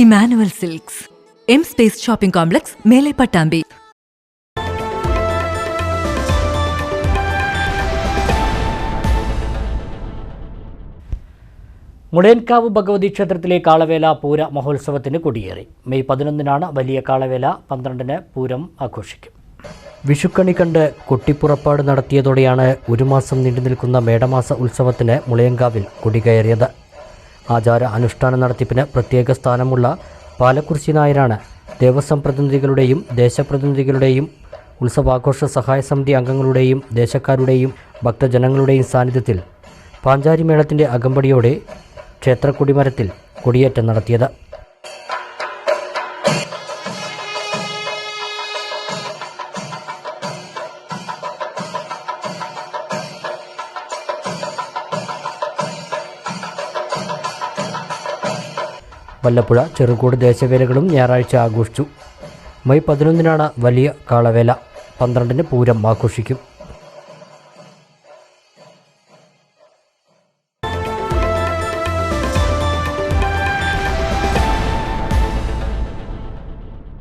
Emmanuel silks, M space shopping complex, മേലെ പട്ടാമ്പി. മുളയൻകാവ് ഭഗവതി ക്ഷേത്രത്തിലെ കാളവേല പൂര മഹോത്സവത്തിന് കൊടിയേറി. മെയ് 11 വലിയ കാളവേല, 12 പൂരം ആഘോഷിക്കും. വിഷുക്കണി കണ്ട് കൊട്ടിപ്പുറപ്പാട് നടത്തിയതോടെയാണ് ഒരു മാസം നീണ്ടുനിൽക്കുന്ന മേടമാസ ഉത്സവത്തിന് മുളയൻകാവിൽ കൊടികയറിയത്. ആചാര അനുഷ്ഠാന നടത്തിപ്പിന് പ്രത്യേക സ്ഥാനമുള്ള പാലക്കുറിശി നായരാണ് ദേവസ്വം പ്രതിനിധികളുടെയും ദേശപ്രതിനിധികളുടെയും ഉത്സവാഘോഷ സഹായ സമിതി അംഗങ്ങളുടെയും ദേശക്കാരുടെയും ഭക്തജനങ്ങളുടെയും സാന്നിധ്യത്തിൽ പാഞ്ചാരി മേളത്തിൻ്റെ അകമ്പടിയോടെ ക്ഷേത്ര കൊടിമരത്തിൽ കൊടിയേറ്റം നടത്തിയത്. വല്ലപ്പുഴ ചെറുകോട് ദേശവേലകളും ഞായറാഴ്ച ആഘോഷിച്ചു. മെയ് 11 വലിയ കാളവേല, 12 പൂരം ആഘോഷിക്കും.